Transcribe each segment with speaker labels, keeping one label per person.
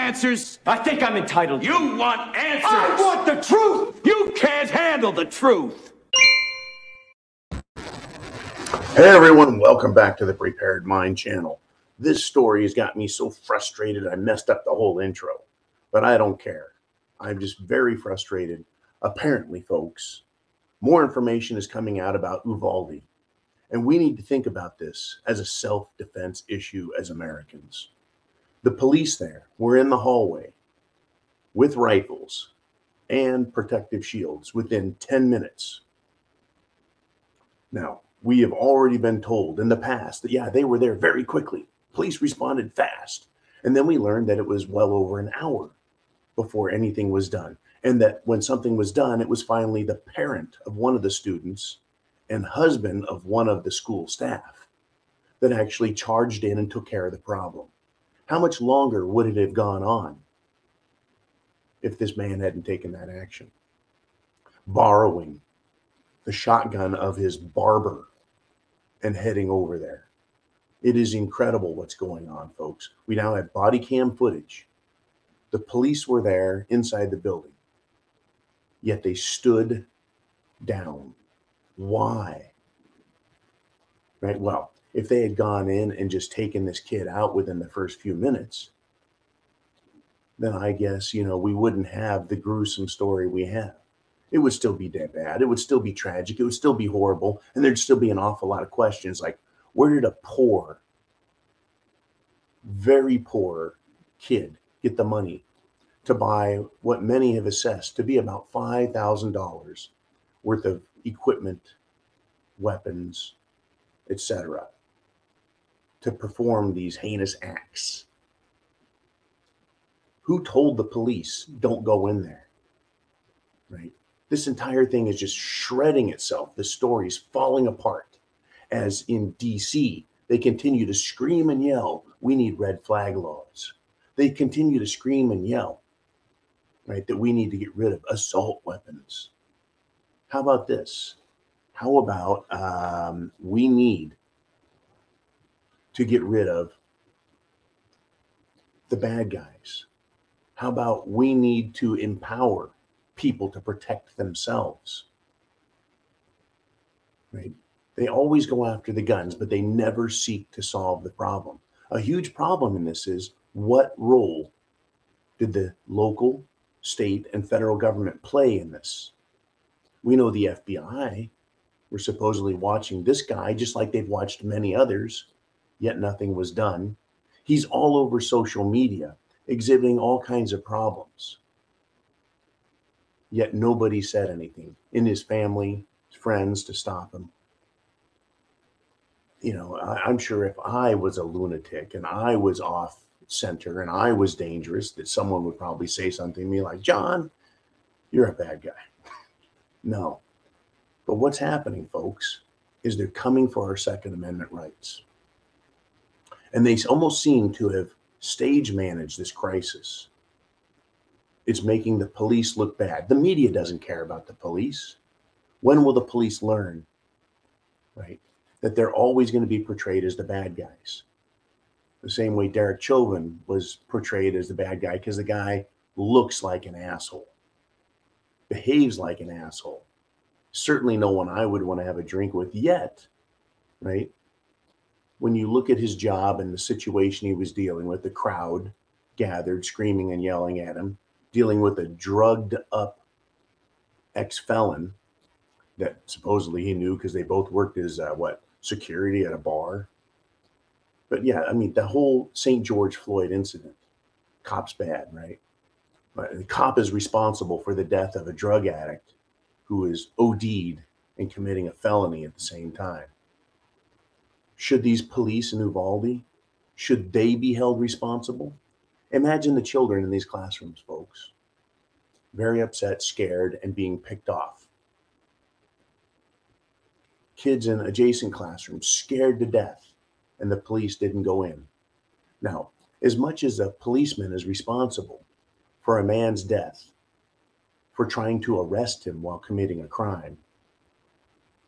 Speaker 1: answers?
Speaker 2: I think I'm entitled.
Speaker 1: You want answers!
Speaker 2: I want the truth!
Speaker 1: You can't handle the truth!
Speaker 3: Hey everyone, welcome back to the Prepared Mind channel. This story has got me so frustrated I messed up the whole intro, but I don't care. I'm just very frustrated. Apparently, folks, more information is coming out about Uvalde, and we need to think about this as a self-defense issue as Americans. The police there were in the hallway with rifles and protective shields within 10 minutes. Now, we have already been told in the past that, yeah, they were there very quickly. Police responded fast. And then we learned that it was well over an hour before anything was done. And that when something was done, it was finally the parent of one of the students and husband of one of the school staff that actually charged in and took care of the problem. How much longer would it have gone on if this man hadn't taken that action? Borrowing the shotgun of his barber and heading over there. It is incredible what's going on, folks. We now have body cam footage. The police were there inside the building, yet they stood down. Why? Right? Well, if they had gone in and just taken this kid out within the first few minutes, then I guess, we wouldn't have the gruesome story we have. It would still be dead bad. It would still be tragic. It would still be horrible. And there'd still be an awful lot of questions like, where did a poor, very poor kid get the money to buy what many have assessed to be about $5,000 worth of equipment, weapons, etc., to perform these heinous acts? Who told the police, don't go in there? Right? This entire thing is just shredding itself. The story's falling apart. As in DC, they continue to scream and yell, we need red flag laws. They continue to scream and yell, right, that we need to get rid of assault weapons. How about this? How about we need to get rid of the bad guys? How about we need to empower people to protect themselves? Right? They always go after the guns, but they never seek to solve the problem. A huge problem in this is, what role did the local, state, and federal government play in this? We know the FBI were supposedly watching this guy just like they've watched many others, yet nothing was done. He's all over social media exhibiting all kinds of problems, yet nobody said anything in his family, his friends, to stop him. I'm sure if I was a lunatic and I was off center and I was dangerous, that someone would probably say something to me like, John, you're a bad guy. No. But what's happening, folks, is they're coming for our Second Amendment rights. And they almost seem to have stage managed this crisis. It's making the police look bad. The media doesn't care about the police. When will the police learn, right, that they're always going to be portrayed as the bad guys? The same way Derek Chauvin was portrayed as the bad guy, because the guy looks like an asshole, behaves like an asshole. Certainly no one I would want to have a drink with yet, right? When you look at his job and the situation he was dealing with, the crowd gathered, screaming and yelling at him, dealing with a drugged up ex-felon that supposedly he knew because they both worked as security at a bar. But yeah, I mean, the whole St. George Floyd incident, cop's bad, right? But the cop is responsible for the death of a drug addict who is OD'd and committing a felony at the same time. Should these police in Uvalde, should they be held responsible? Imagine the children in these classrooms, folks. Very upset, scared, and being picked off. Kids in adjacent classrooms scared to death, and the police didn't go in. Now, as much as a policeman is responsible for a man's death, for trying to arrest him while committing a crime,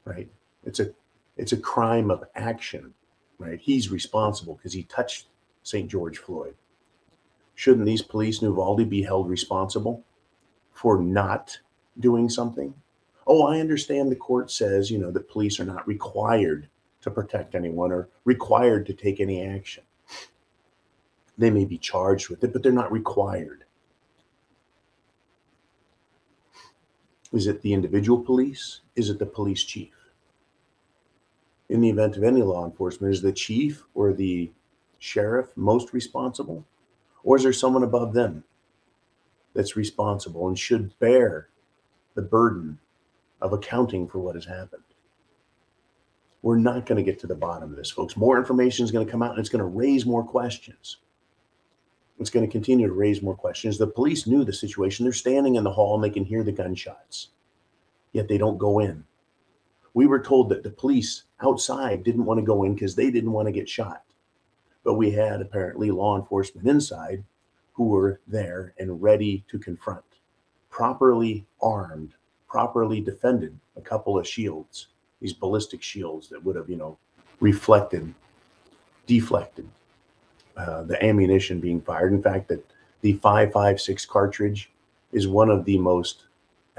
Speaker 3: right? It's a crime of action, right? He's responsible because he touched St. George Floyd. Shouldn't these police in Uvalde be held responsible for not doing something? Oh, I understand the court says, that police are not required to protect anyone or required to take any action. They may be charged with it, but they're not required. Is it the individual police? Is it the police chief? In the event of any law enforcement, is the chief or the sheriff most responsible? Or is there someone above them that's responsible and should bear the burden of accounting for what has happened? We're not going to get to the bottom of this, folks. More information is going to come out and it's going to raise more questions. It's going to continue to raise more questions. The police knew the situation. They're standing in the hall and they can hear the gunshots, yet they don't go in. We were told that the police outside didn't want to go in because they didn't want to get shot. But we had apparently law enforcement inside who were there and ready to confront, properly armed, properly defended, a couple of shields, these ballistic shields that would have, deflected the ammunition being fired. In fact, that the 5.56 cartridge is one of the most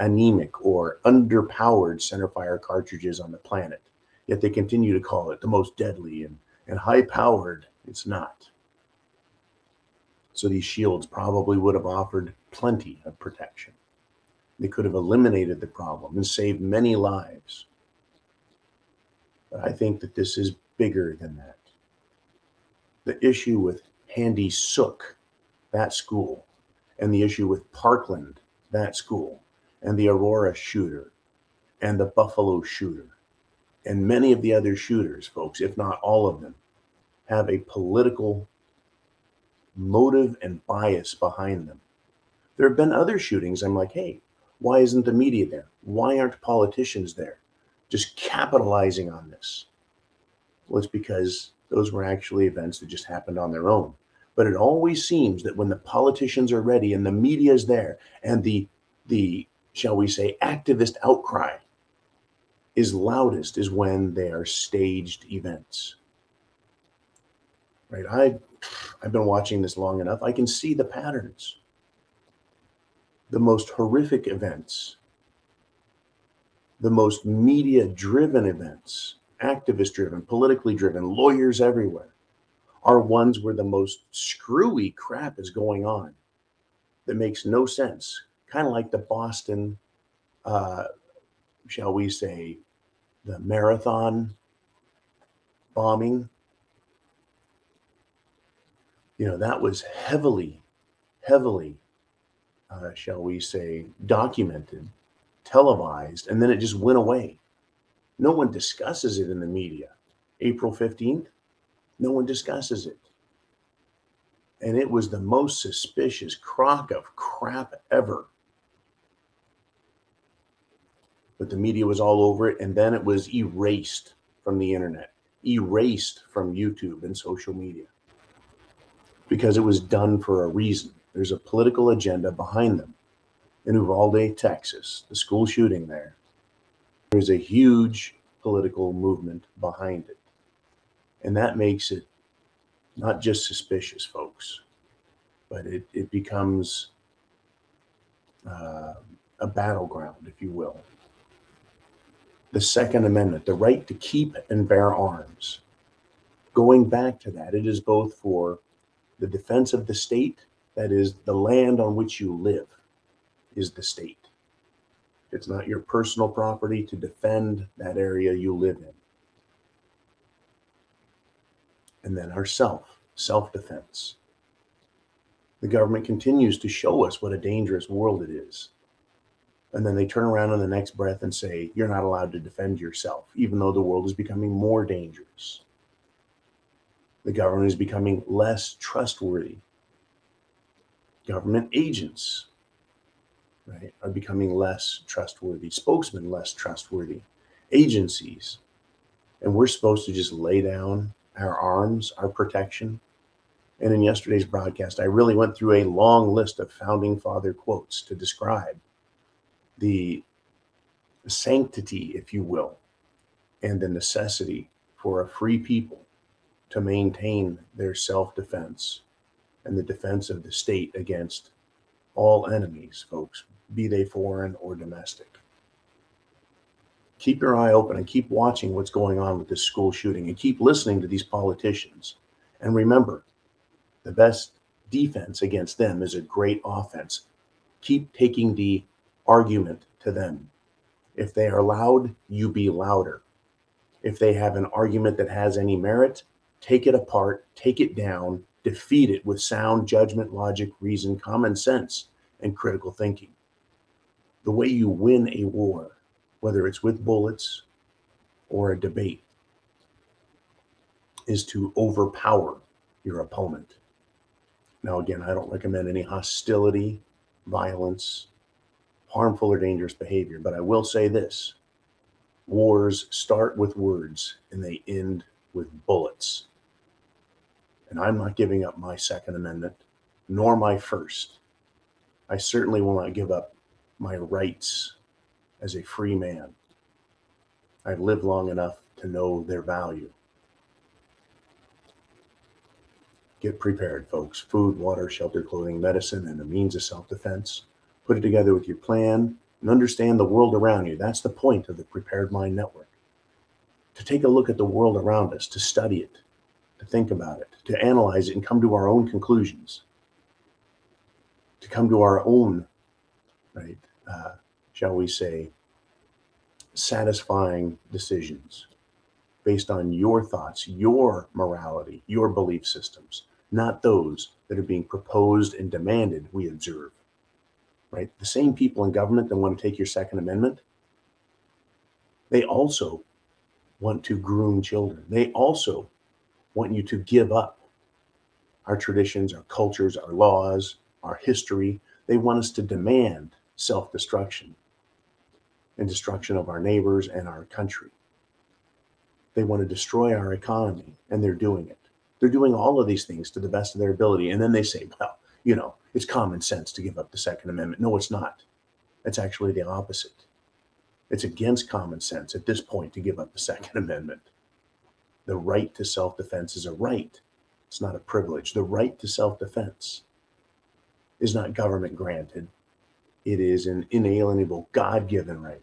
Speaker 3: anemic or underpowered centerfire cartridges on the planet. Yet they continue to call it the most deadly and high-powered. It's not. So these shields probably would have offered plenty of protection. They could have eliminated the problem and saved many lives. But I think that this is bigger than that. The issue with Handy Sook, that school, and the issue with Parkland, that school, and the Aurora shooter, and the Buffalo shooter, and many of the other shooters, folks, if not all of them, have a political motive and bias behind them. There have been other shootings. I'm like, hey, why isn't the media there? Why aren't politicians there just capitalizing on this? Well, it's because those were actually events that just happened on their own. But it always seems that when the politicians are ready and the media is there and the shall we say, activist outcry is loudest is when they are staged events. Right? I've been watching this long enough. I can see the patterns. The most horrific events, the most media-driven events, activist-driven, politically driven, lawyers everywhere, are ones where the most screwy crap is going on that makes no sense. Kind of like the Boston, shall we say, the marathon bombing. That was heavily, shall we say, documented, televised, and then it just went away. No one discusses it in the media. April 15th, no one discusses it. And it was the most suspicious crock of crap ever. But the media was all over it, and then it was erased from the internet, erased from YouTube and social media, because it was done for a reason. There's a political agenda behind them. In Uvalde, Texas, the school shooting there's a huge political movement behind it. And that makes it not just suspicious, folks, but it becomes a battleground, if you will. The Second Amendment, the right to keep and bear arms. Going back to that, it is both for the defense of the state, that is, the land on which you live is the state. It's not your personal property to defend that area you live in. And then our self-defense. The government continues to show us what a dangerous world it is. And then they turn around in the next breath and say, you're not allowed to defend yourself, even though the world is becoming more dangerous. The government is becoming less trustworthy. Government agents, right, are becoming less trustworthy. Spokesmen less trustworthy. Agencies. And we're supposed to just lay down our arms, our protection. And in yesterday's broadcast, I really went through a long list of founding father quotes to describe the sanctity, if you will, and the necessity for a free people to maintain their self-defense and the defense of the state against all enemies, folks, be they foreign or domestic. Keep your eye open and keep watching what's going on with this school shooting and keep listening to these politicians. And remember, the best defense against them is a great offense. Keep taking the argument to them. If they are loud, you be louder. If they have an argument that has any merit, take it apart, take it down, defeat it with sound judgment, logic, reason, common sense, and critical thinking. The way you win a war, whether it's with bullets or a debate, is to overpower your opponent. Now, again, I don't recommend any hostility, violence, harmful or dangerous behavior, but I will say this: wars start with words and they end with bullets. And I'm not giving up my Second Amendment, nor my First. I certainly will not give up my rights as a free man. I've lived long enough to know their value. Get prepared, folks. Food, water, shelter, clothing, medicine, and a means of self-defense. Put it together with your plan and understand the world around you. That's the point of the Prepared Mind Network. To take a look at the world around us, to study it, to think about it, to analyze it and come to our own conclusions, to come to our own, right, shall we say, satisfying decisions based on your thoughts, your morality, your belief systems, not those that are being proposed and demanded we observe, right? The same people in government that want to take your Second Amendment, they also want to groom children. They also want you to give up our traditions, our cultures, our laws, our history. They want us to demand self-destruction and destruction of our neighbors and our country. They want to destroy our economy, and they're doing it. They're doing all of these things to the best of their ability. And then they say, well, you know, it's common sense to give up the Second Amendment. No, it's not. It's actually the opposite. It's against common sense at this point to give up the Second Amendment. The right to self-defense is a right. It's not a privilege. The right to self-defense is not government granted. It is an inalienable, God-given right.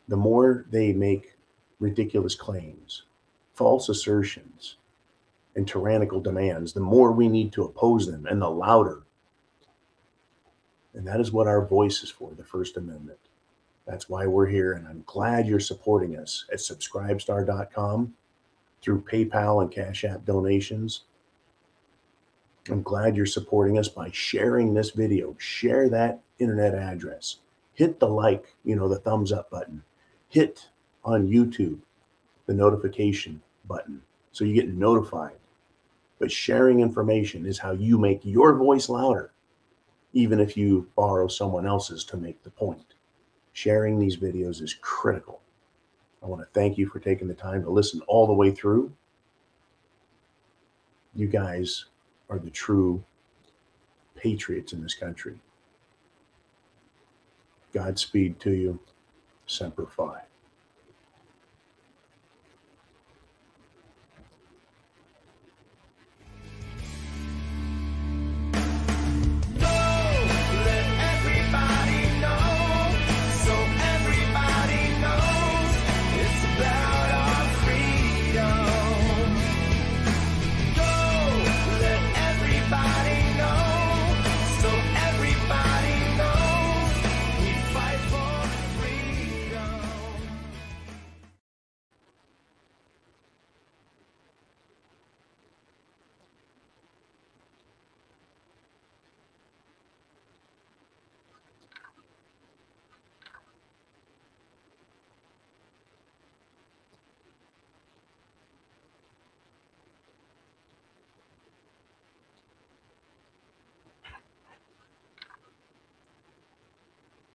Speaker 3: The more they make ridiculous claims, false assertions, and tyrannical demands, the more we need to oppose them, and the louder. And that is what our voice is for, the First Amendment. That's why we're here, and I'm glad you're supporting us at subscribestar.com through PayPal and CashApp donations. I'm glad you're supporting us by sharing this video. Share that internet address. Hit the like, the thumbs up button. Hit on YouTube the notification button so you get notified. But sharing information is how you make your voice louder, even if you borrow someone else's to make the point. Sharing these videos is critical. I want to thank you for taking the time to listen all the way through. You guys are the true patriots in this country. Godspeed to you. Semper Fi.